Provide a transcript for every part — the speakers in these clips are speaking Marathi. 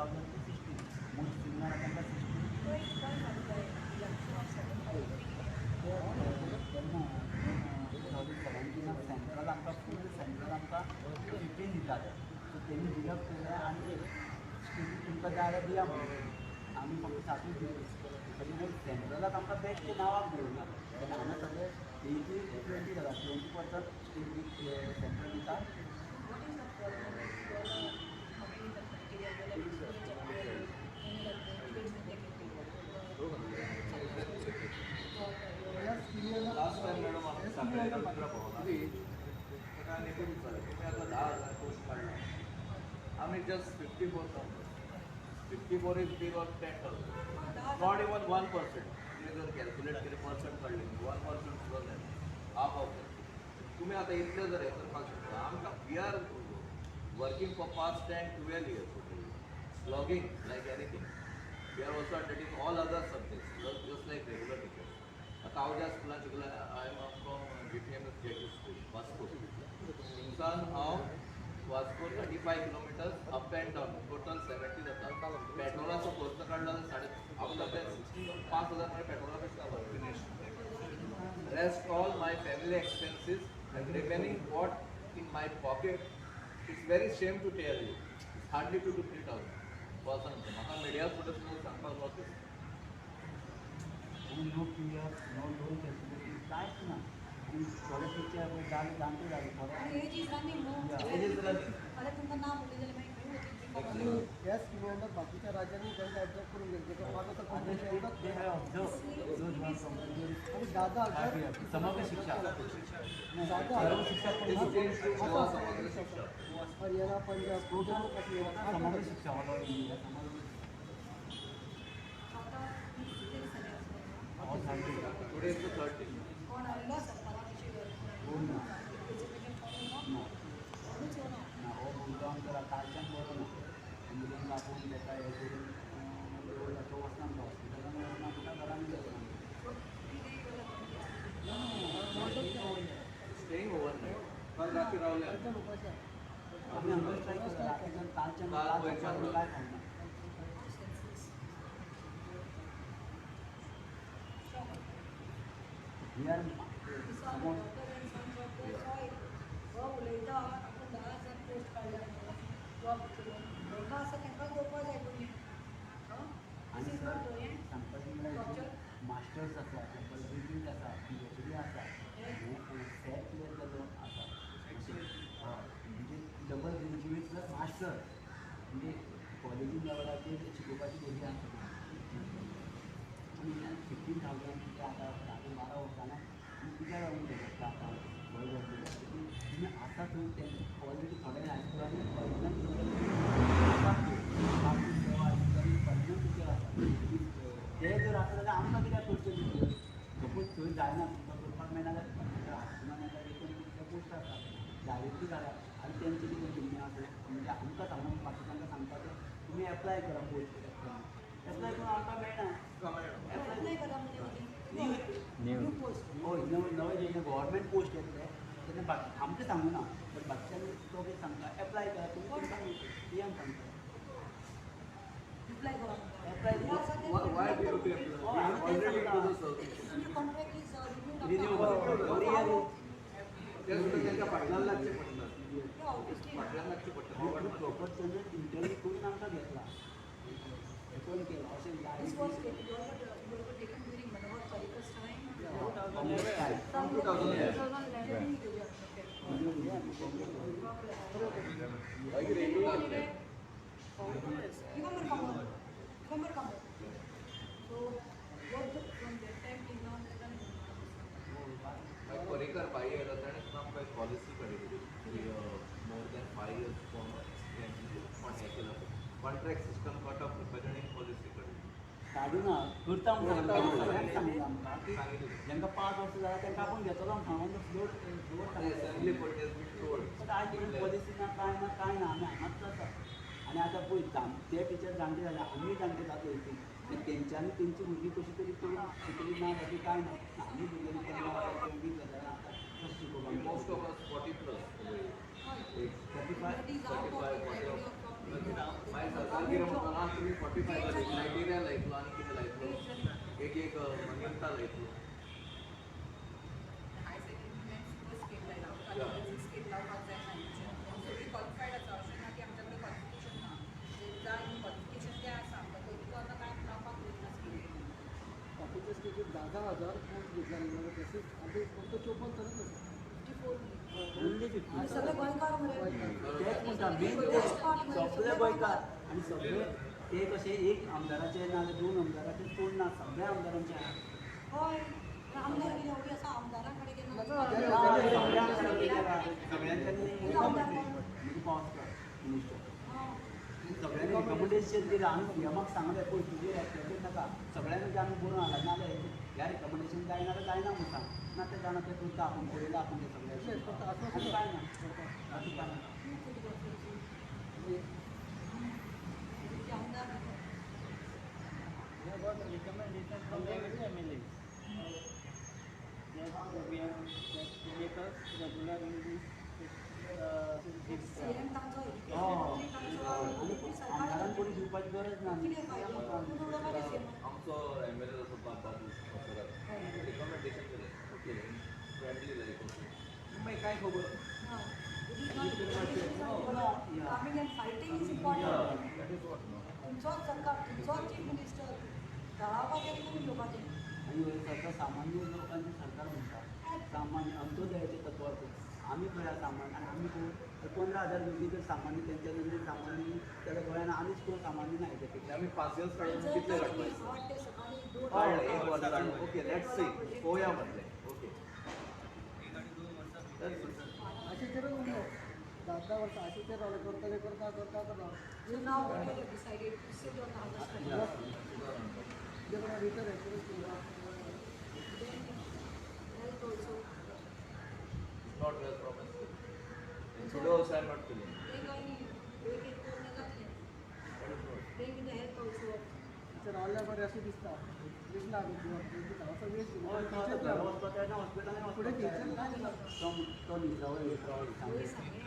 2016 मोस्ट सिनियर त्यांना 2017 सेंट्रल आमकां फूल सेंट्रल आमकां 15 दिताले सो तेणी दिवप केलें आनी तुमकां जाय जाल्यार दिया म्हणून आमी फक्त 7 दिली सेंट्रलाक आमकां बेस्ट नांवाक दिवना हांगा सगळे 80-20 जाता 20% सेंट्रल दिता लास्ट टाइम मॅडम आम्ही सांगलेलं निघून चालेल तुम्ही आता 10,000 पोस्ट काढला आम्ही just 54 is big on 10,000 not even 1%. तुम्ही जर कॅल्क्युलेट केले पर्सेंट काढले 1% सुद्धा नाही हाफ ऑफ तुम्ही आता इतले जर हे करपाक शकता आमकां we are working for past 10-12 years blogging like anything. We are also attending all other subjects just like regular teachers. आता हांव ज्या स्कुलान शिकला I am from GTMS JT school Vasco थंयसान हांव Vasco 35 kilometers up and down total 70 जाता पेट्रोलाचो खर्च काडला जाल्यार आफ्टर दॅट 5,000 म्हणजे पेट्रोला पेक्षा finish rest all my family expenses and remaining what in my pocket it's very shame to tell you hardly 2,000 to 3,000 person म्हाका मिडिया फुडें सुद्दां सांगपाक वचूं no peer no loan facility कांयच ना आनी थोडे टिचर जाले जाणटे जाले थोडे ह्या स्किमी बाकीच्या राज्यांनी त्यांनी ऑब्जर्व करून घेतले आणि 10,000 समग्र शिक्षा हरियाणा पंजाब समग्र शिक्षा टुडे इज 30 कालच्यान बरो ना एम्बुलन्स आपोवन घेता हे करून तो वचना हॉस्पिटलान वचना तुका घरान स्टेइंग ओवरनाइट काल रात्री रावले आमी हांगा ट्राय करता रातीच्यान कालच्यान काय खावना वी आर उलयता आपूण 10,000 पोस्ट काडला जॉब म्हाका आसा तांकां घेवपा जाय पयलीं आनी सांगपाचें म्हळ्यार मास्टर्स आसा डिग्री आसा PhD आसा सेट क्लियर जालो आसा म्हणजे डबल ग्रॅज्युएट प्लस मास्टर म्हणजे कॉलेजीन लेवलाचेर शिकोवपाची भुरगीं आसा आनी 15,000 म्हणजे आतां 10-12 वर्सांना कित्याक लागून घेता आतां तुम्ही आतां थंय ते ऑलरेडी थोड्या हायस्कुलांनी पर्मनंट टिचर आसा ते जर आसा जाल्यार आमकां कित्याक करचें टिचर सपोज थंय जायना तुमकां करपाक मेळना जाल्यार हायस्कुलान येता ते पोस्ट आसा डायरेक्टली घाला आनी तेंचे कितें भुरगीं आसा म्हणजे आमकां सांगून बाकीच्यांक सांगपाचें तुमी एप्लाय करा पोस्ट एप्लाय करून आमकां मेळना एप्लाय करा न्यू पोस्ट हय नवे जेन्ना गव्हर्मेंट पोस्ट येतले तेन्ना बाकी आमकां सांगू ना बट बाकीच्यांनी तो कितें सांगता एप्लाय करा तुमी तुमकां पियान सांगता एप्लाय करा apply why do you apply? Already into the service. Contract is renew ते सुद्धा त्यांच्या पाटलाला लागचे पडतात ऑब्वियसली पाटलाला लागचे पडतात प्रॉपर त्यांनी इंटरव्यू करून आमकां घेतला फोन केला अशें This was taken during Manohar Parrikar's time. from 2011. November come. So work from that time till now is done. Parrikar भाई आहे त्याने आमकां एक पॉलिसी काडिल्ली की मोर दॅन 5 years from पण हे केलं contract system cut off representing policy काडिल्ली काडूना करता म्हणून सांगला आमकां सांगितली जेंका 5 वर्सां जाल्यार तेंकां आपूण घेतलो सांगून असेंब्ली पॉलिसी टोल्ड बट आज पॉलिसी ना कांय ना आमी हांगाच आसा आनी आतां पळय ते टिचर जाणटे जाल्यार आमी जाणटे जाता हितून तेंच्यांनी तेंची भुरगीं कशी तरी करून शिकली ना ताची कांय ना आमी भुरग्यांनी 15,000 जाल्यार आतां कशें शिकोवपाक most of us 40 plus 35 That is our 35 point. 40 मागीर सरकार कितें म्हणटा 45 क्रायटेरिया लायतलो आनी कितें लायतलो एक मान्यता लायतलो बाकीच्या स्टेजीत 10,000 पोस्ट घेतला तसेच आधी फक्त 54 तरच असं Only 50. आणि सगळे गोंयकार मरे. तेच म्हणटा मेन ते सगळे गोंयकार आनी सगळे ते कशे एक आमदाराचे नाजाल्यार 2 आमदाराचे चोड ना सगळ्या आमदारांचे आहा. होय आमदार कितें उबी आसा आमदारां कडेन केन्ना सगळ्या आमदारांनी केला. सगळ्यांच्यांनी म्हणजे पावसकर मिनिस्टर सगळ्यांनी रिकमेंडेशन दिलं आम्ही सीएमाक सांगले पळय तुजे एक्सेप्ट नाका सगळ्यांनी जे आमी बरोवन हाडला नाजाल्यार ह्या रिकमेंडेशन जायना जाल्यार जायना म्हणटा ना ते जाणा ते करता आपूण पळयला आपूण ते सगळे आनी काय ना बाकी काय ना आमदार recommendation from every MLA. That we have that make us regular in this CM तांचो आमदारांक कोणी दिवपाची गरज ना कितें फायदो तूं उडोवपाचें सीएम आमचो एमएलए जसो बाबू रिकमेंडेशन केलें ओके फ्रेंडली लायक मागीर काय खबर coming and fighting is important तुमचोच सरकार तुमचोच चीफ मिनिस्टर गाळावपाक गेले करून घेवपाचें आणि सरकार सामान्य लोकांचे सरकार म्हणटा सामान्य अंत्योदयाचे तत्व आम्ही खऱ्या सामान्य आणि आम्ही कोण 15,000 घेतली तर सामान्य त्यांच्या नंतर सामान्य त्याला गोंयान आमीच कोण सामान्य नाही त्यापेक्षा आमी 5 years काडून कितले काडपाचे वाटते सकाळी 2 हय एक वर्सां ओके लेट्स सी पळोवया म्हटलें ओके असे करून उरलो 10 वर्सां असे ते रावले करता So now what you have decided to sit on the understanding. जेव्हा रिटर्न आहे Then health also. Not well promise today also I am not feeling ते काही नाही एक एक पूर्ण जातले ते विथ हेल्थ ऑल्सो तर रावल्या बरें अशें दिसता दिसना असं वेस्ट पुढे टेन्शन काय दिला तो निसरावळ वय सांगे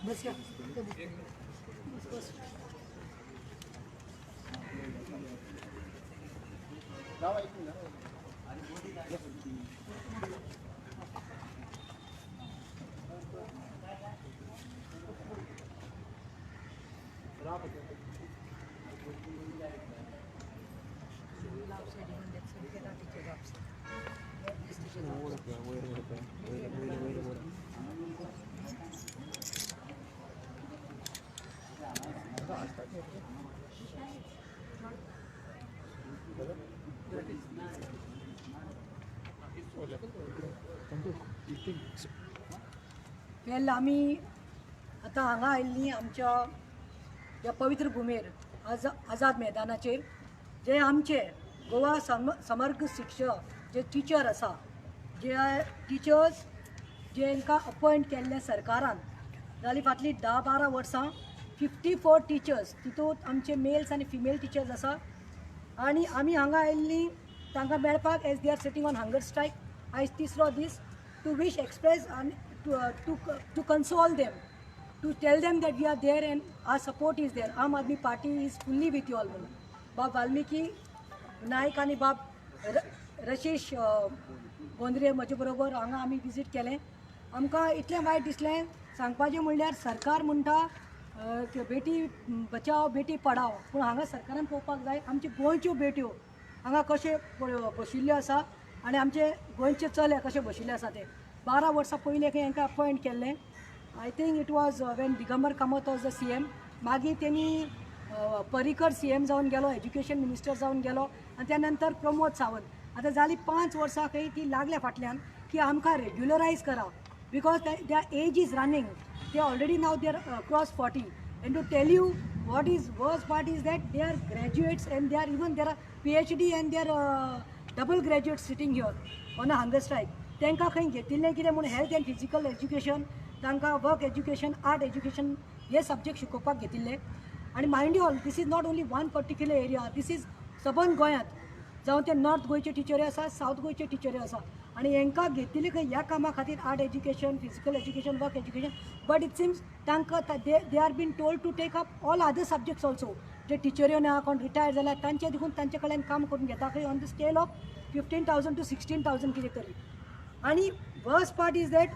बस या बस जावा एक मिनिट वेल आमी आतां हांगा आयिल्लीं आमच्या ह्या पवित्र भुमेर आझाद मैदानाचेर जे आमचे गोवा समग्र शिक्षा जे टिचर आसा जे टिचर्स जेंकां अपॉयंट केल्ले सरकारान जालीं फाटलीं 10-12 वर्सां 54 टिचर्स तितूंत आमचे मेल्स आनी फिमेल टिचर्स आसा आनी आमी हांगा आयिल्लीं तांकां मेळपाक as they are sitting on hunger strike आयज तिसरो दीस टू विश एक्सप्रेस आनी to console them, to tell them that we are there and our support is there. Aam Aadmi Party is fully with you all. Bab Valmiki Naik आणि बाब रशीश गोंद्रे म्हजे बरोबर हांगा आमी विजीट केलें आमकां इतलें वायट दिसलें सांगपाचें म्हणल्यार सरकार म्हणटा बेटी बचाव बेटी पढाव पूण हांगा सरकारान पळोवपाक जाय आमच्यो गोंयच्यो बेट्यो हांगा कशे बशिल्ल्यो आसा आनी आमचे गोंयचे चले कशे बशिल्ले आसा ते 12 वर्सां पयलीं हांकां अपॉयंट केल्लें I think it was Wien Digambar Kamat was the CM मागीर तेणी पर्रीकर CM जावन गेलो एज्युकेशन मिनिस्टर जावन गेलो आनी त्या नंतर प्रमोद सावंत आतां जालीं 5 वर्सां खंय ती लागल्या फाटल्यान की आमकां रेग्युलरायज करा because there as is running they already now they are across 40 and to tell you what is worst part is that they are graduates and they are even there are PhD and they are double graduates sitting here on a hunger strike तांकां खंय घेतिल्लें कितें म्हूण हेल्थ एंड फिजिकल एज्युकेशन तांकां वर्क एज्युकेशन आर्ट एज्युकेशन हे सब्जेक्ट शिकोवपाक घेतिल्ले आनी mind you all this is not only one particular area this is सबंद गोंयांत जावं ते नॉर्थ गोंयचे टिचरी आसा सावथ गोंयचे टिचरी आसा आनी हांकां घेतिल्ली खंय ह्या कामा खातीर art education physical education work education but it seems तांकां they are been told to take up all other subjects also जे टिचऱ्यो ना कोण रिटायर जाल्यार तांचे देखून तांचे कडल्यान काम करून घेता खंय on the scale of 15,000 to 16,000 कितें तरी आनी worst part is that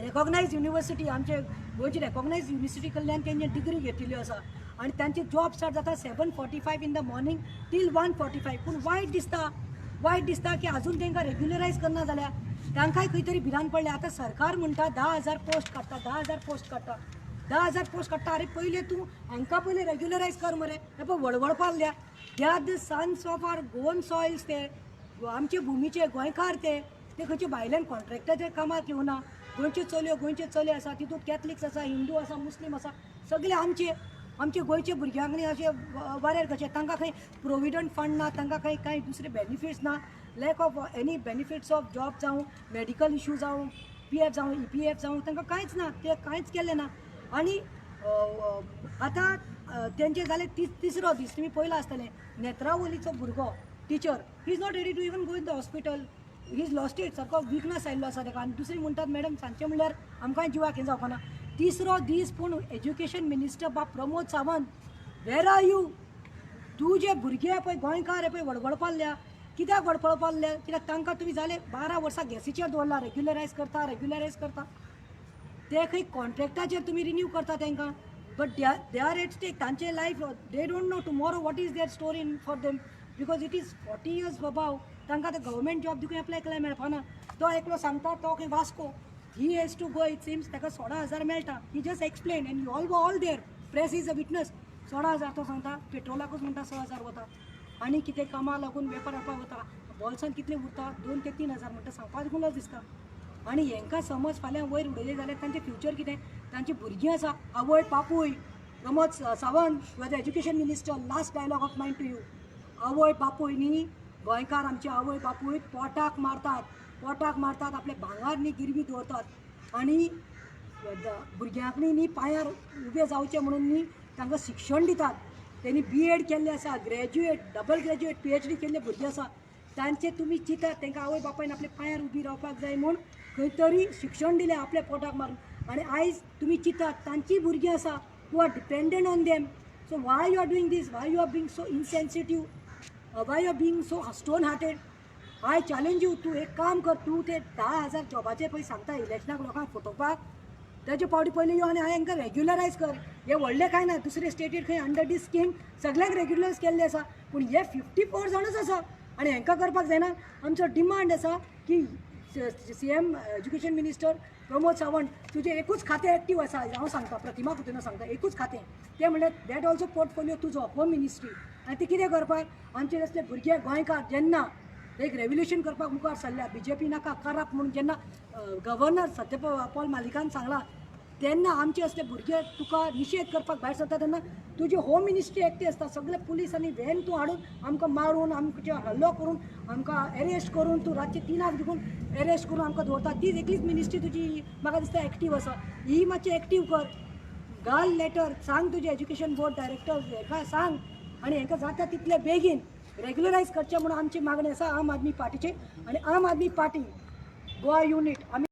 recognise university आमचे गोंयची रेकॉग्नायज युनिवर्सिटी कडल्यान तेंचे डिग्री घेतिल्ल्यो आसा आनी तांचे जॉब स्टार्ट जाता 7:45 in the morning till 1:45 पूण वायट दिसता की आजून तांकां रेग्युलरायज करना जाल्यार तांकांय खंय तरी भिरांत पडलें आतां सरकार म्हणटा 10,000 पोस्ट काडटा 10,000 पोस्ट काडटा अरे पयले तूं हांकां पयलें रेग्युलरायज कर मरे हे पळय वळवळपाक they are the sons of our Goan soils ते आमचे भुमीचे गोंयकार ते खंयचे भायल्यान कॉन्ट्रॅक्टाचेर कामाक येवना गोंयचे चले आसा तितूंत कॅथलिक्स आसा हिंदू आसा मुस्लीम आसा सगळे आमचे गोंयचे भुरग्यांक अशे वारेर कशे तांकां खंय प्रोविडंट फंड ना तांकां खंय कांय दुसरे बेनिफिट्स ना lack of any benefits of job जावं मेडिकल इश्यू जावं PF जावं EPF जावं तांकां कांयच ना ते कांयच केल्लें ना आनी आतां तेंचे जाले तिसरो दीस तुमी पयलो आसतलें नेत्रावलीचो भुरगो teacher he is not ready to even go in the hospital he is lost it सारको विकनस आयिल्लो आसा ताका आनी दुसरी म्हणटात मॅडम सांजचें म्हणल्यार आमकांय जिवाक हें जावपाना तिसरो दीस पूण एज्युकेशन मिनिस्टर बाब प्रमोद सावंत वेर आर यू तूं जे भुरगे पळय गोंयकार हे पळय वडवडपाल्ल्या कित्याक वडपळपाल्ले कित्याक तांकां तुमी जाले 12 वर्सां गॅसीचेर दवरला रेग्युलरायज करता ते खंय कॉन्ट्रॅक्टाचेर तुमी रिन्यू करता तांकां but they are at stake तांचे life they don't know tomorrow what is their story for them because it is 40 years above तांकां ते गव्हर्मेंट जॉब देखून एप्लाय केल्यार मेळपाना तो एकलो सांगता तो खंय Vasco he has to go it seems ताका 16,000 मेळटा he just explain and you all there press is a witness 16,000 तो सांगता पेट्रोलाकूच म्हणटा 6,000 वता आनी कितें कामां लागून वेपार हाडपाक वता बॉल्सान कितले उरता 2 ते 3,000 म्हणटा सांगपाक देखून लज दिसता आनी हांकां समज फाल्यां वयर उडयलें जाल्यार तांचें फ्युचर कितें तांची भुरगीं आसा आवय बापूय Pramod Sawant was education minister last dialogue of mind to you आवय बापूय न्ही गोंयकार आमचे आवय बापूय पोटाक मारतात आपले भांगार न्ही गिरवी दवरतात आनी भुरग्यांक न्ही पांयार उबे जावचे म्हणून न्ही तांकां शिक्षण दितात तेणी B.Ed केल्लें आसा ग्रॅज्युएट डबल ग्रॅज्युएट PhD केल्ले भुरगे आसा तांचे तुमी चिंतात तांकां आवय बापायन आपले पांयार उबी रावपाक जाय म्हूण खंय तरी शिक्षण दिलें आपल्या पोटाक मारून आनी आयज तुमी चिंतात तांचीं भुरगीं आसा who are dependent on them so why you are doing this why you are being so insensitive why you are being so stone hearted I challenge you तूं एक काम कर तूं ते 10,000 जॉबाचे पळय सांगता इलेक्शनाक लोकांक फटोवपाक ताचे पावटी पयलीं यो आनी हांवें हांकां रेग्युलरायज कर हे व्हडलें कांय ना दुसरे स्टेटीर खंय अंडर दीस स्कीम सगळ्यांक रेग्युलरायज केल्लें आसा पूण हे 54 जाणूच आसा आनी हांकां करपाक जायना आमचो डिमांड आसा की CM education minister Pramod Sawant तुजें एकूच खातें एक्टीव आसा हांव सांगता प्रतिमा कुटेन सांगता एकूच खातें तें म्हणल्यार दॅट ऑल्सो पोर्टफोलियो तुजो होम मिनिस्ट्री आनी ती कितें करपाक आमचे असले भुरगे गोंयकार जेन्ना एक रेव्होल्युशन करपाक मुखार सरल्या BJP नाका करप म्हणून जेन्ना गव्हर्नर सत्यपाल मालिकान सांगला तेन्ना आमचे असले भुरगे तुका निशेध करपाक भायर सरता तेन्ना तुजी होम मिनिस्ट्री एक्टीव आसता सगळे पुलीस आनी व्हॅन तूं हाडून आमकां मारून आमचे हल्लो करून आमकां एरेस्ट करून तूं रातचे 3 देखून एरेस्ट करून आमकां दवरता तीच एकलीच मिनिस्ट्री तुजी म्हाका दिसता एक्टीव आसा ही मातशी एक्टीव कर घाल लेटर सांग तुजे एज्युकेशन बोर्ड डायरेक्टर हाका सांग आनी हांकां जाता तितले बेगीन रेग्युलरायज करचें म्हणून आमची मागणी आसा आम आदमी पार्टीची आनी आम आदमी पार्टी गोवा युनिट आमी